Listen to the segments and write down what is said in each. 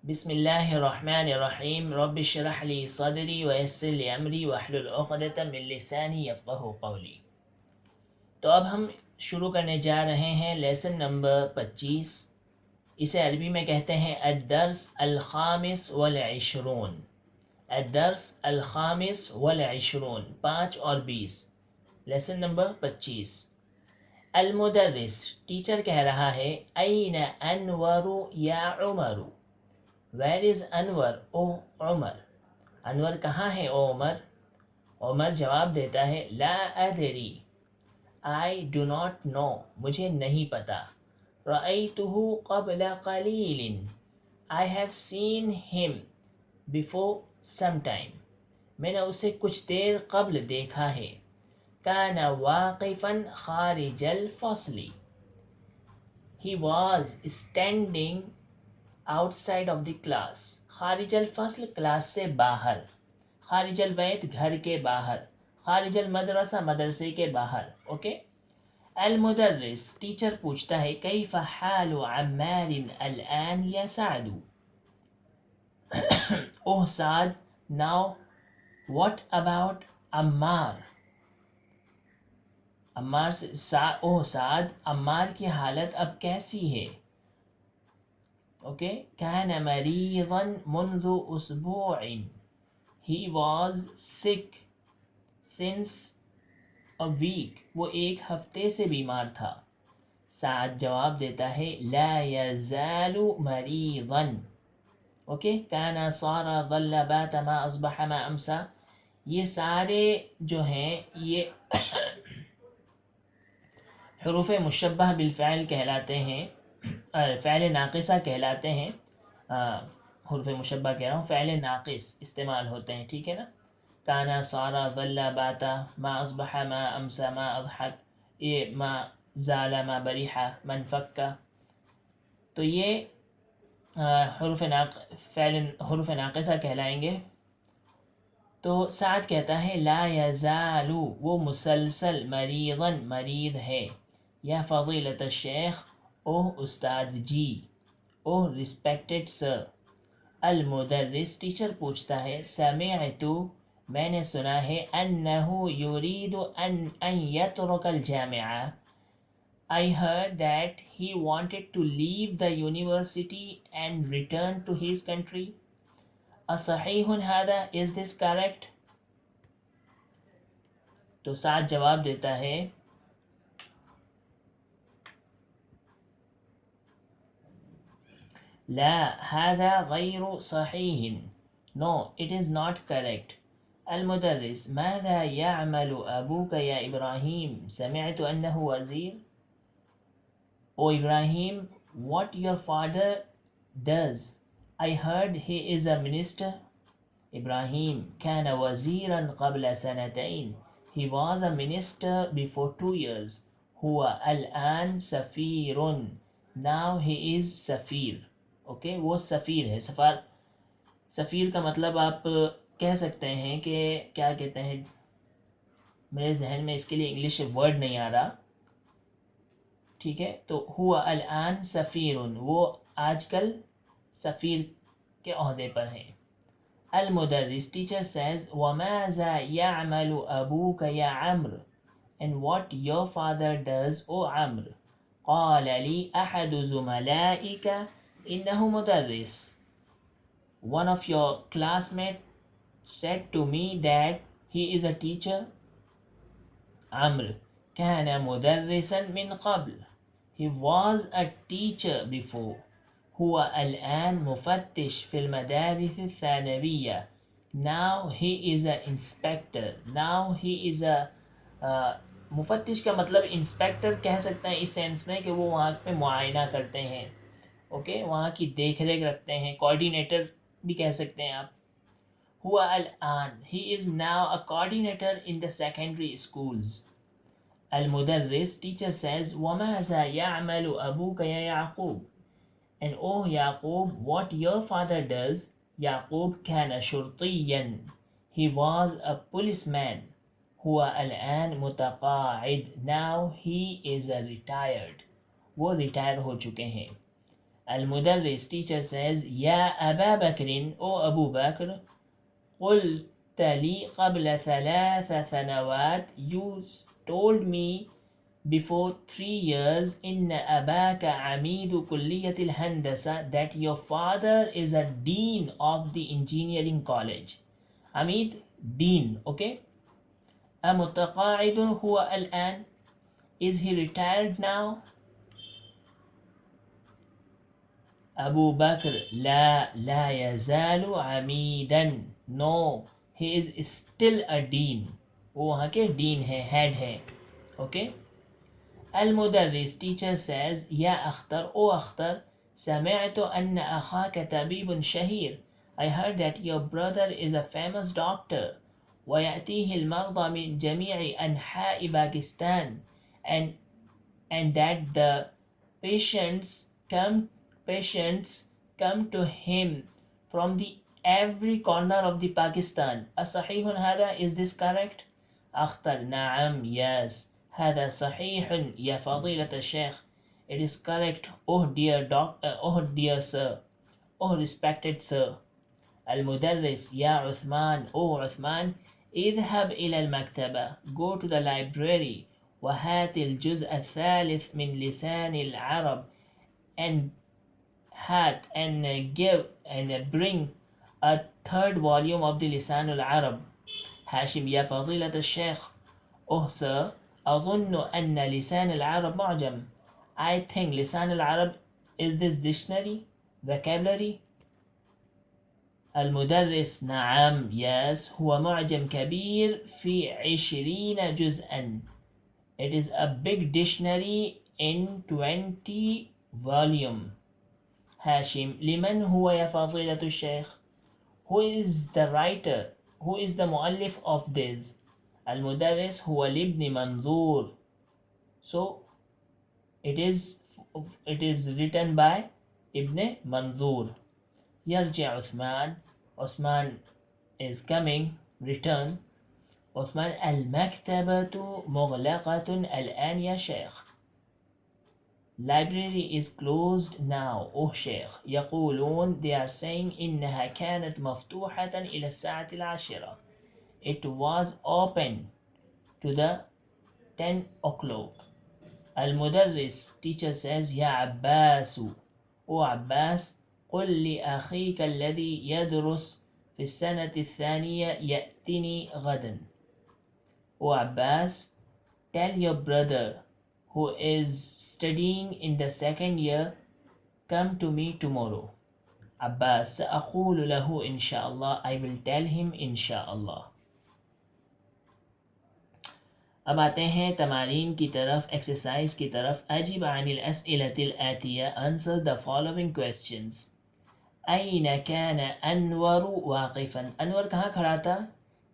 بسم اللہ الرحمن الرحیم رب اشرح لی صدری ویسر لی امری واحلل عقدۃ من لسانی یفقہوا قولی۔ تو اب ہم شروع کرنے جا رہے ہیں لیسن نمبر 25۔ اسے عربی میں کہتے ہیں الدرس الخامس والعشرون۔ الدرس الخامس والعشرون، 5 اور 20، لیسن نمبر 25۔ المدرس، ٹیچر کہہ رہا ہے، این انور یا عمر، ویر از انور او عمر، انور کہاں ہے او عمر؟ عمر جواب دیتا ہے لا ادری، آئی ڈو ناٹ نو، مجھے نہیں پتا۔ رأیتہ قبل قلیل، آئی ہیو سین ہم بفور سم ٹائم، میں نے اسے کچھ دیر قبل دیکھا ہے۔ کان واقفا خارج الفصل، he was standing outside of the class۔ خارج الفصل کلاس سے باہر، خارج البیت گھر کے باہر، خارج المدرسہ مدرسے کے باہر۔ اوکے۔ المدرس، ٹیچر پوچھتا ہے کیف حال عمار الان یا سعد، اوہ Saad, now what about Ammar, Ammar اوہ سعد، عمار کی حالت اب کیسی ہے؟ اوکے۔ کان مریضا منذ اسبوع، he was sick since a week، وہ ایک ہفتے سے بیمار تھا۔ سعد جواب دیتا ہے لا یزال مریضا۔ اوکے۔ کان صار ظل بات ما اصبح ما امسا، یہ سارے جو ہیں یہ حروف مشبہ بالفعل کہلاتے ہیں، فعل ناقصہ کہلاتے ہیں۔ حروف مشبہ کہہ رہا ہوں، فعل ناقص استعمال ہوتے ہیں، ٹھیک ہے نا۔ کانا صارا ظل باتا ما اصبح ما امسا ما اضحک، یہ ما زال ما بریحا من فکا، تو یہ حروف ناقصہ کہلائیں گے۔ تو سعد کہتا ہے لا یزال، وہ مسلسل، مریضا مریض ہے، یا فضیلت الشیخ، اوہ استاد جی، اوہ ریسپیکٹڈ سر۔ المدرس، ٹیچر پوچھتا ہے سمعت، میں نے سنا ہے، انہ یرید ان یترک الجامعہ، I heard that he wanted to leave the university and return to his country۔ اصحیح هذا، is this correct؟ تو سعد جواب دیتا ہے لا هذا غیر صحیح، no it is not correct۔ المدرس، ماذا يعمل أبوك يا إبراهيم؟ سمعت أنه وزير۔ O Ibrahim, what your father does? I heard he is a minister۔ إبراهيم كان وزيرا قبل سنتين، he was a minister before 2 years۔ هو الآن سفير، now he is سفیر۔ اوکے، وہ سفیر ہے۔ سفیر کا مطلب آپ کہہ سکتے ہیں کہ کیا کہتے ہیں، میرے ذہن میں اس کے لیے انگلش ورڈ نہیں آ رہا، ٹھیک ہے۔ تو ہوا الان سفیر، وہ آج کل سفیر کے عہدے پر ہیں۔ المدرس، ٹیچر سیز وماذا يعمل ابوک یا عمرو، and what your father does او عمرو؟ قال لي احد زملائک انه مدرس، one of your classmates said to me that he is a teacher۔ عمرو كان مدرسا من قبل، he was a teacher before۔ هو الآن مفتش في المدارس الثانوية، now he is an inspector، now he is a مفتش کا مطلب انسپیکٹر کہہ سکتے ہیں اس سینس میں کہ وہ وہاں پہ معائنہ کرتے ہیں، اوکے، وہاں کی دیکھ ریکھ رکھتے ہیں، کوآرڈینیٹر بھی کہہ سکتے ہیں آپ۔ ہوا الآن، he is now a coordinator in the secondary schools۔ المدرس، teacher says وماذا يعمل أبوك يا يعقوب، and oh Yaqub, what your father does؟ يعقوب كان شرطيا، he was a policeman۔ هو الآن متقاعد، now he is a retired، وہ ریٹائر ہو چکے ہیں۔ المدرس teacher says يا أبا بكر أو أبو بكر قلت لي قبل 3 سنوات you told me before 3 years إن أباك Amid كلية الهندسة that your father is a dean of the engineering college. Amid dean. okay. أمتقاعد هو الآن? is he retired now? أبو بكر لا يزال عميدا. no, he is still a dean. وہ وہاں کے dean ہے, head ہے. okay. المدرس teacher says يا أختر أو أختر سمعت أن أخاك طبيب شهير. I heard that your brother is a famous doctor. ويأتيه المرضى من جميع أنحاء Pakistan and that the patients come to him from the every corner of the Pakistan. أصحيح هذا? is this correct? أختر نعم, yes, هذا صحيح يا فضيلة الشيخ. it is correct, oh dear sir, oh respected sir. المدرس يا عثمان أو عثمان اذهب إلى المكتبة, go to the library, وهات الجزء الثالث من لسان العرب and bring a third volume of the لسان العرب. هاشم يا فضيلة الشيخ, oh sir, أظن أن لسان العرب معجم. I think لسان العرب is this dictionary, vocabulary. المدرس نعم, yes, هو معجم كبير في 20 جزءا. it is a big dictionary in 20 volume. Hashim لمن هو يا فضيلة الشيخ? who is the writer, who is the مؤلف of this? المدرس هو لابن منظور. so it is written by ابن منظور. يرجع عثمان, Osman is coming, return. عثمان المكتبة مغلقة الآن يا شيخ. library is closed now, oh شيخ. يقولون, they are saying إنها كانت مفتوحة إلى الساعة 10. it was open to the 10 o'clock. المدرس teacher says يا عباس, oh عباس قل لأخيك الذي يدرس في السنة الثانية يأتني غدا. oh Abbas, tell your brother who is studying in the second year come to me tomorrow. Abbas سأقول له إن شاء الله, I will tell him إن شاء الله. اب آتے ہیں تمارین کی طرف, ایکسرسائز کی طرف. اجب عن الأسئلة الآتية, answer the following questions. أين كان أنور واقفا؟ انور کہاں کھڑا تھا؟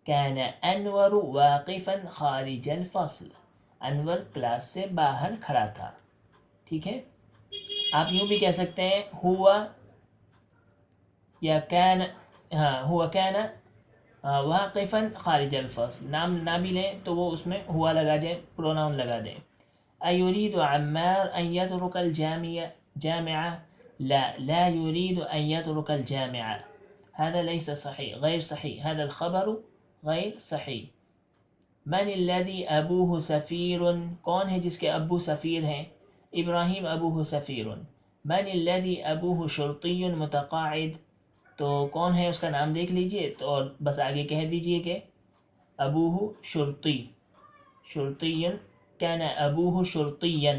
كان أنور واقفا خارج الفصل. انور کلاس سے باہر کھڑا تھا. ٹھیک ہے. آپ یوں بھی کہہ سکتے ہیں ہوا یا كان, ہوا كان واقفا خارج الفصل. نام نہ بھی لیں تو وہ اس میں ہوا لگا دیں, پروناؤن لگا دیں. أيريد عمار أن يترك الجامعة؟ لا يريد أن يترك الجامعة. هذا ليس صحيح, غير صحيح, هذا الخبر غير صحيح. من الذي أبوه سفير؟ کون ہے جس کے ابو سفیر ہیں؟ ابراہیم ابوہ سفیر. من الذي أبوه شرطي متقاعد؟ تو کون ہے اس کا نام دیکھ لیجئے تو اور بس آگے کہہ دیجئے کہ ابوہ شرطی. شرطی كان أبوه شرطيا,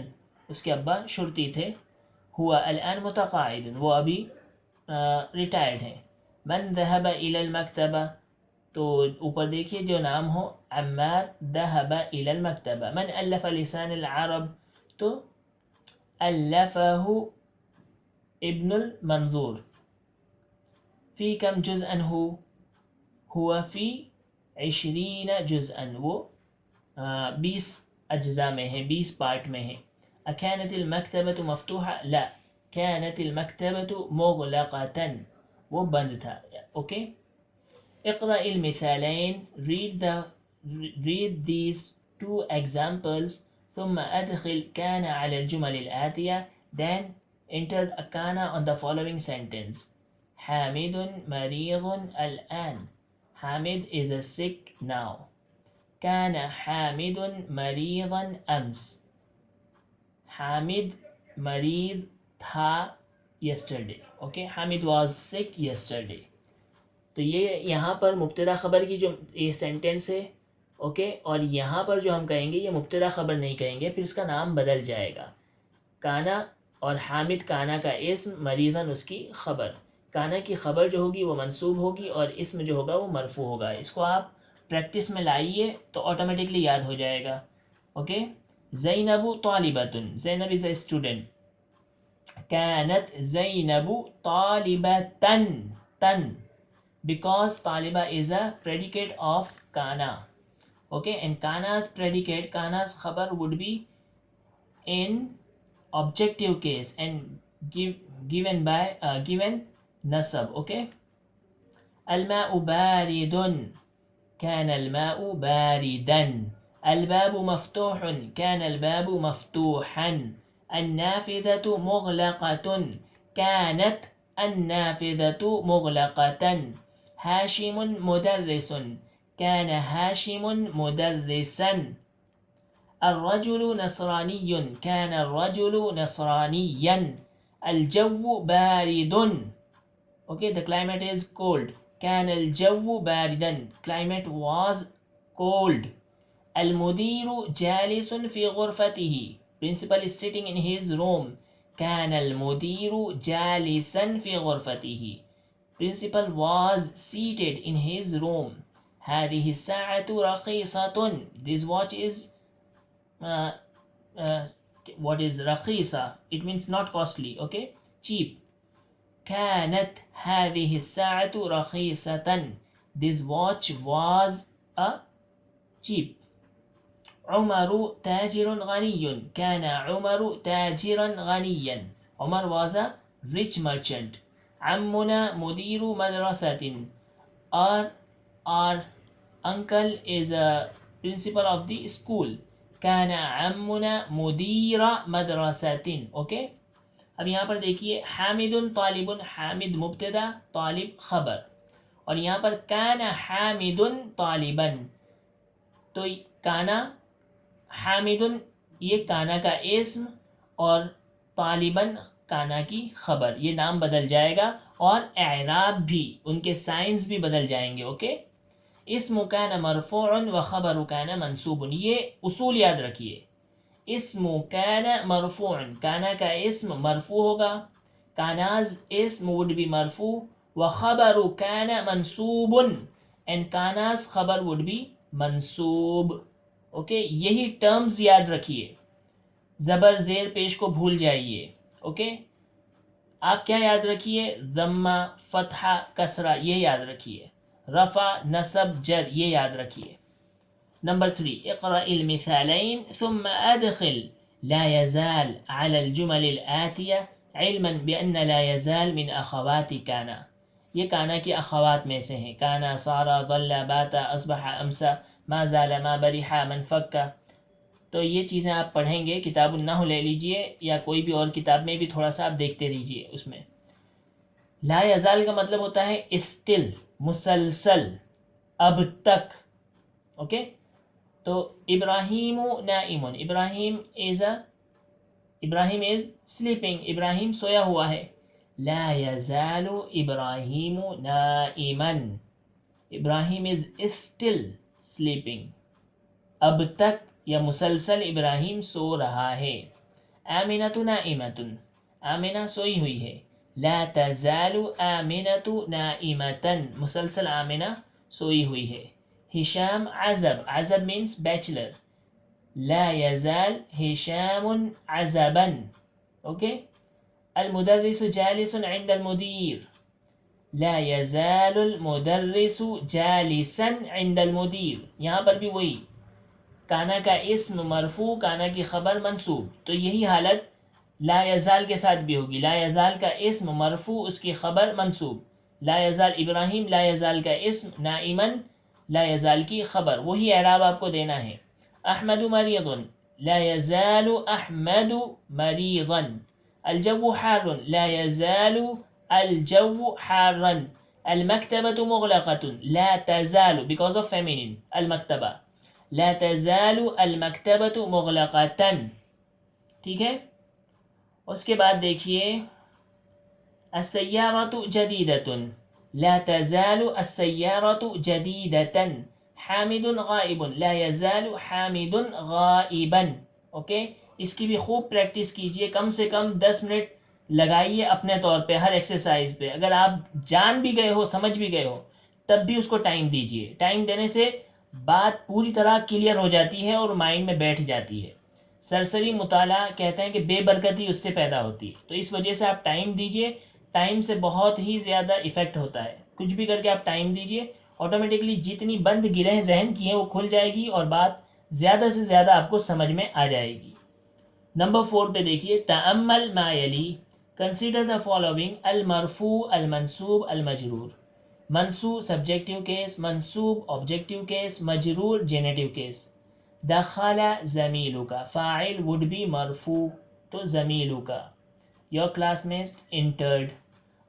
اس کے ابا شرطی تھے. ہوا الآن متقاعد, وہ ابھی ریٹائرڈ ہیں. من ذهب إلى المكتبة؟ تو اوپر دیکھیے جو نام ہو, عمار ذهب إلى المكتبة. من ألف لسان العرب؟ تو ألفه ابن المنظور. في كم جزءا هو في 20 جزءا, وہ 20 اجزاء میں ہے, 20 پارٹ میں ہے. أكانت المكتبة مفتوحة؟ لا, كانت المكتبة مغلقة, وہ بند تھا. اوکے. اقرأ المثالين, read these 2 examples, ثم أدخل كان على الجمل الآتية, then Enter kana on the following sentence. Hamidun maridun al-an. Hamid is sick now. Kana Hamidun maridan ams. Hamid marid tha yesterday. Okay, Hamid was sick yesterday. تو یہ یہاں پر مبتدا خبر کی جو یہ سینٹینس ہے اوکے، اور یہاں پر جو ہم کہیں گے یہ مبتدا خبر نہیں کہیں گے، پھر اس کا نام بدل جائے گا. کانا اور حامد کانا کا اسم، مریضن اس کی خبر. کانا کی خبر جو ہوگی وہ منصوب ہوگی اور اسم جو ہوگا وہ مرفوع ہوگا. اس کو آپ پریکٹس میں لائیے تو آٹومیٹکلی یاد ہو جائے گا. Okay, Zainab طالبۃ، Zainab is a student. كانت زینب طالبۃ، تن because taliba is a predicate of kana. Okay, and kana's predicate, kana's khabar would be in objective case and given by given nasab. Okay, الماء بارد كان الماء باردا. الباب مفتوح كان الباب مفتوحا. النافذة مغلقة كانت النافذة مغلقة. هاشم مدرس كان هاشم مدرسا. الرجل نصراني كان الرجل نصرانيا. الجو بارد. Okay, the climate is cold. كان الجو باردا. Climate was cold. المدير جالس في غرفته. Principal is sitting in his room. كان المدير جالسا في غرفته. Principal was seated in his room. هذه الساعة رخيصة. This watch is what is رخيصة? It means not costly. Okay, cheap. كانت هذه الساعة رخيصة. This watch was cheap. عمر تاجر غني. كان عمر تاجرا غنيا. عمر was a rich merchant. عمنا مدير Madressatul. Our uncle is a principal of the school. كان عمنا مدير مدرسة. Okay, اب یہاں پر دیکھیے حامد طالب، حامد مبتدا، طالب خبر، اور یہاں پر كان حامد طالبا. تو کانا حامد یہ کانا کا اسم اور طالباً کانا کی خبر، یہ نام بدل جائے گا اور اعراب بھی، ان کے سائنس بھی بدل جائیں گے. اوکے، اسم کان مرفوع و خبر کان منصوب. یہ اصول یاد رکھیے. اسم کان مرفوع، کانا کا اسم مرفوع ہوگا. کاناز اسم would be مرفوع. و خبر کان منصوب and کاناز خبر would be منصوب. اوکے، یہی ٹرمز یاد رکھیے. زبر زیر پیش کو بھول جائیے. اوکے، آپ کیا یاد رکھیے؟ ضمہ، فتحہ، کسرہ، یہ یاد رکھیے. رفع، نصب، جر، یہ یاد رکھیے. نمبر 3، اقرأ المثالين ثم أدخل لا يزال على الجمل الآتية علما بأن لا يزال من أخوات كان. یہ کانا کی اخوات میں سے ہیں. کانا، صارا، ظل، باتا، اصبح، امسا، ما زال، ما برحا، من فکا. تو یہ چیزیں آپ پڑھیں گے، کتاب النحو لے لیجئے یا کوئی بھی اور کتاب میں بھی تھوڑا سا آپ دیکھتے رہیے. اس میں لا یزال کا مطلب ہوتا ہے اسٹل، مسلسل، اب تک. اوکے، تو ابراہیم نائم، ابراہیم از سلیپنگ، ابراہیم سویا ہوا ہے. لا یزال ابراہیم نائما، ابراہیم از اسٹل سلیپنگ، اب تک یا مسلسل ابراہیم سو رہا ہے. آمنۃ نائمۃ، آمنہ سوئی ہوئی ہے. لا تزال آمنۃ نائمۃ، مسلسل آمنہ سوئی ہوئی ہے. ہشام عزب، عزب means bachelor. لا يزال هشام عزبا. اوکے، المدرس جالس عند المدير. لا يزال المدرس جالسا عند المدير. یہاں پر بھی وہی، کانا کا اسم مرفوع، کانا کی خبر منصوب. تو یہی حالت لا یزال کے ساتھ بھی ہوگی. لا یزال کا اسم مرفوع، اس کی خبر منصوب. لا یزال ابراہیم، لا یزال کا اسم، نائما لا یزال کی خبر. وہی اعراب آپ کو دینا ہے. احمد مریض، لا یزال احمد مریضا. الجو حار لا يزال الجو حارا. المكتبة مغلقة لا تزال because of feminine المكتبة لا تزال المكتبة مغلقة. ٹھیک ہے. اس کے بعد دیکھیے السيارة جديدة لا تزال السيارة جديدة. حامد غائب لا يزال حامد غائبا. اوکے اس کی بھی خوب پریکٹس کیجئے, کم سے کم 10 منٹ لگائیے اپنے طور پہ ہر ایکسرسائز پہ. اگر آپ جان بھی گئے ہو سمجھ بھی گئے ہو تب بھی اس کو ٹائم دیجئے. ٹائم دینے سے بات پوری طرح کلیئر ہو جاتی ہے اور مائنڈ میں بیٹھ جاتی ہے. سرسری مطالعہ کہتے ہیں کہ بے برکتی اس سے پیدا ہوتی ہے, تو اس وجہ سے آپ ٹائم دیجئے. ٹائم سے بہت ہی زیادہ ایفیکٹ ہوتا ہے. کچھ بھی کر کے آپ ٹائم دیجئے, آٹومیٹکلی جتنی بند گرہیں ذہن کی ہیں وہ کھل جائے گی اور بات زیادہ سے زیادہ آپ کو سمجھ میں آ جائے گی. نمبر 4 پہ دیکھیے تأمل ما یلی. Consider the following المرفوع المنصوب المجرور. منصوب سبجیکٹیو کیس, منصوب آبجیکٹیو کیس, مجرور جینیٹیو کیس. دخل زمیلک فاعل would be مرفوع تو زمیلک. Your classmate entered.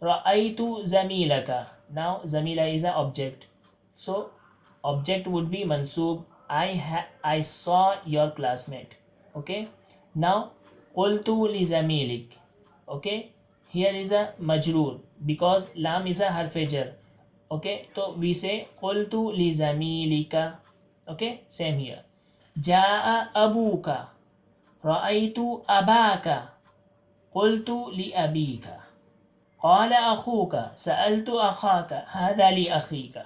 رأيت زميلك. Now زميلة is an object. So object would be mansoob. I saw your classmate. Okay. Now قلت لزميلك. Okay. Here is a majroor because lam is a harf jar. Okay. So we say قلت لزميلك. Okay. Same here. جاء أبوك. رأيت أباك. قلت لأبيك. قال أخوك. سألت أخاك. هذا لأخيك.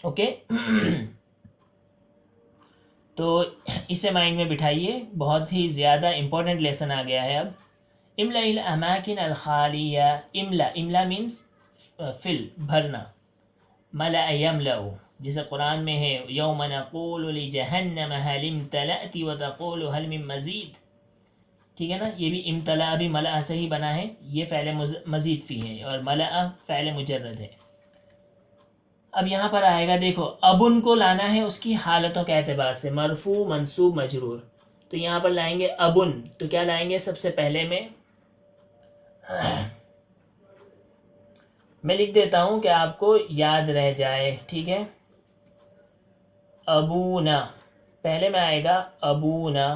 Okay تو اسے mind میں بٹھائیے, بہت ہی زیادہ امپورٹنٹ لیسن آ گیا ہے اب. املا الاماکن الخالیہ. املا مینس فل بھرنا. ملأ یملأ جیسے قرآن میں ہے یوم نقول لجہنم هل امتلأت وتقول هل من مزید. ٹھیک ہے نا, یہ بھی امتلأ بھی ملأ سے ہی بنا ہے, یہ فعل مزید فی ہے اور ملأ فعل مجرد ہے. اب یہاں پر آئے گا دیکھو ابن کو لانا ہے اس کی حالتوں کے اعتبار سے, مرفوع منصوب مجرور. تو یہاں پر لائیں گے ابن, تو کیا لائیں گے سب سے پہلے میں لکھ دیتا ہوں کہ آپ کو یاد رہ جائے. ٹھیک ہے, ابونا پہلے میں آئے گا ابونا.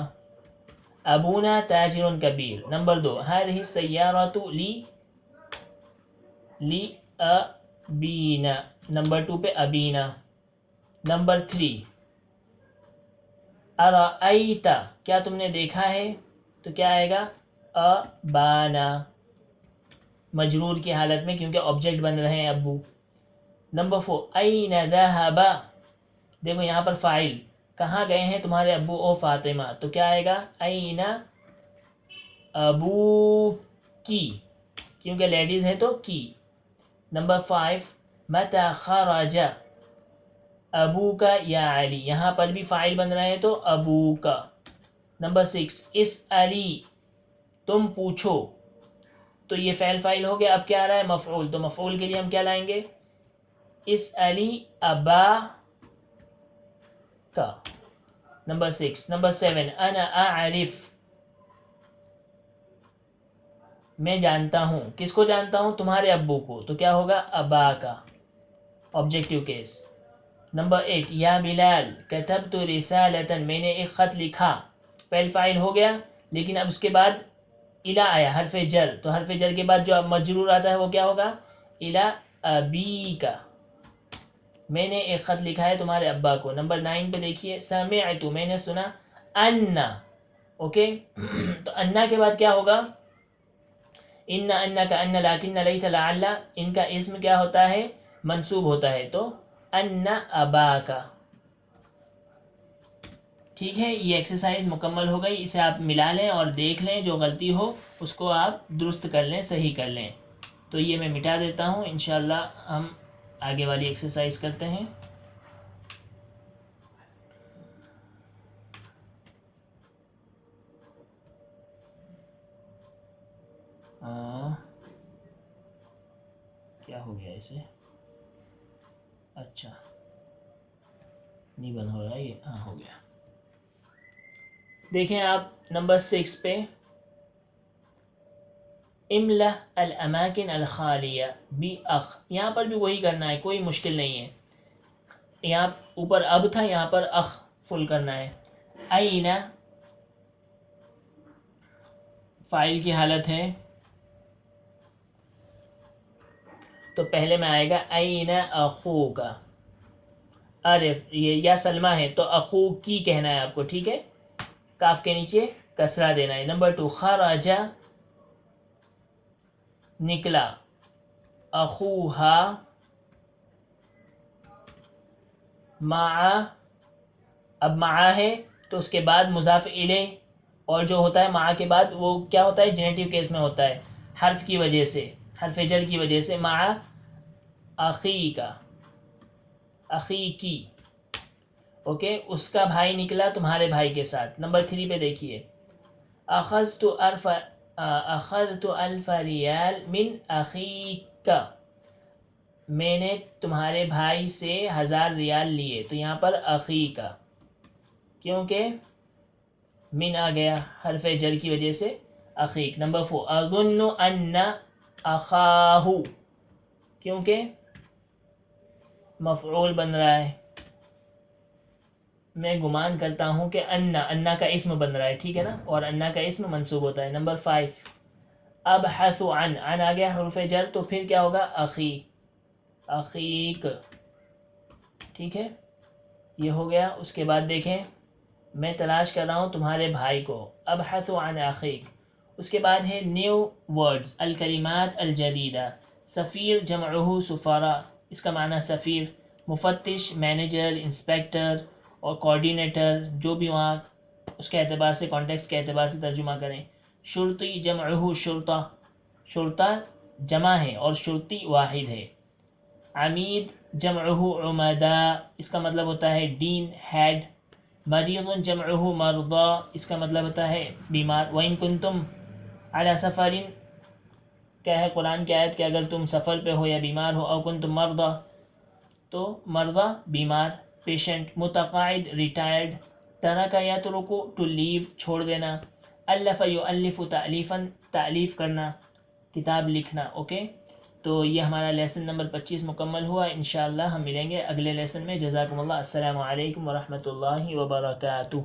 ابونا تاجر کبیر. نمبر 2 هذه السيارة لی ابینا. نمبر 2 پہ ابینا. نمبر 3 ارأیت, کیا تم نے دیکھا ہے, تو کیا آئے گا ابانا مجرور کی حالت میں کیونکہ آبجیکٹ بن رہے ہیں ابو. نمبر 4 این ذهب. دیکھو یہاں پر فاعل کہاں گئے ہیں تمہارے ابو او فاطمہ, تو کیا آئے گا این ابو کی, کیونکہ لیڈیز ہے تو کی. نمبر 5 متى خرج ابو کا یا علی, یہاں پر بھی فاعل بن رہے ہیں تو ابو کا. نمبر 6 اسألی تم پوچھو, تو یہ فعل فاعل ہو گیا. اب کیا آ رہا ہے مفعول, تو مفعول کے لیے ہم کیا لائیں گے اسألی ابا کا. نمبر 6. نمبر 7 انا اعرف, میں جانتا ہوں. کس کو جانتا ہوں, تمہارے ابو کو, تو کیا ہوگا ابا کا آبجیکٹیو کیس. نمبر 8 یا بلال کتبت رسالتا, میں نے ایک خط لکھا. فعل فاعل ہو گیا لیکن اب اس کے بعد الا آیا حرف جر, تو حرف جر کے بعد جو مجرور آتا ہے وہ کیا ہوگا الا ابی کا. میں نے ایک خط لکھا ہے تمہارے ابا کو. نمبر 9 پہ دیکھیے سمعت, میں نے سنا. انا, اوکے تو انا کے بعد کیا ہوگا ان کا ان لیکن لیت لعل, ان کا اسم کیا ہوتا ہے منصوب ہوتا ہے, تو ان ابا کا. ٹھیک ہے, یہ ایکسرسائز مکمل ہو گئی. اسے آپ ملا لیں اور دیکھ لیں, جو غلطی ہو اس کو آپ درست کر لیں, صحیح کر لیں. تو یہ میں مٹا دیتا ہوں, انشاءاللہ ہم آگے والی ایکسرسائز کرتے ہیں. کیا ہو گیا اسے, اچھا نہیں بند ہو رہا یہ, ہاں ہو گیا. دیکھیں آپ نمبر 6 پہ املا الاماکن الخالیہ بأخ، یہاں پر بھی وہی کرنا ہے، کوئی مشکل نہیں ہے. یہاں اوپر اب تھا، یہاں پر اخ فل کرنا ہے. این فائل کی حالت ہے تو پہلے میں آئے گا این اخوک. عارف یہ یا سلمہ ہے تو اخو کی کہنا ہے آپ کو، ٹھیک ہے. کاف کے نیچے کسرہ دینا ہے. نمبر 2 خرج نکلا، اخوہا مع، اب مع ہے تو اس کے بعد مضاف الیہ، اور جو ہوتا ہے مع کے بعد وہ کیا ہوتا ہے، جنیٹیو کیس میں ہوتا ہے، حرف کی وجہ سے، حرف جر کی وجہ سے. مع اخی کا، اخی کی، اوکے. اس کا بھائی نکلا تمہارے بھائی کے ساتھ. نمبر 3 پہ دیکھیے، اخذت الف ریال من اخیک، میں نے تمہارے بھائی سے 1000 ریال لیے. تو یہاں پر اخی کا، کیونکہ من آ گیا حرف جر کی وجہ سے اخیک. نمبر 4 اظن ان اخاہ، کیونکہ مفعول بن رہا ہے، میں گمان کرتا ہوں کہ انا کا اسم بن رہا ہے، ٹھیک ہے نا، اور انا کا اسم منصوب ہوتا ہے. نمبر 5 ابحث عن آ گیا حرف جر تو پھر کیا ہوگا، اخی، اخیک، ٹھیک ہے. یہ ہو گیا. اس کے بعد دیکھیں، میں تلاش کر رہا ہوں تمہارے بھائی کو، ابحث عن اخیک. اس کے بعد ہے نیو ورڈز، الکلمات الجدیدہ. سفیر جمعہ سفارہ، اس کا معنی سفیر، مفتش، مینیجر، انسپیکٹر اور کوآرڈینیٹر، جو بھی وہاں اس کے اعتبار سے، کانٹیکس کے اعتبار سے ترجمہ کریں. شرطی جمعہ شرطہ، شرطہ جمع ہے اور شرطی واحد ہے. عمید جمعہ عمداء، اس کا مطلب ہوتا ہے ڈین، ہیڈ. مریض جمعہ مرضى، اس کا مطلب ہوتا ہے بیمار. وَإِن كُنتُمْ عَلَى سَفَرٍ، کیا ہے قرآن کی آیت کہ اگر تم سفر پہ ہو یا بیمار ہو. او کنتم مرضى، تو مرضى بیمار، پیشنٹ. متقاعد ریٹائرڈ. ترک یترک ٹو لیو چھوڑ دینا. الف یؤلف تألیفا تألیف کرنا، کتاب لکھنا. اوکے. تو یہ ہمارا لیسن نمبر 25 مکمل ہوا. انشاءاللہ ہم ملیں گے اگلے لیسن میں. جزاکم اللہ. السلام علیکم ورحمۃ اللہ وبرکاتہ.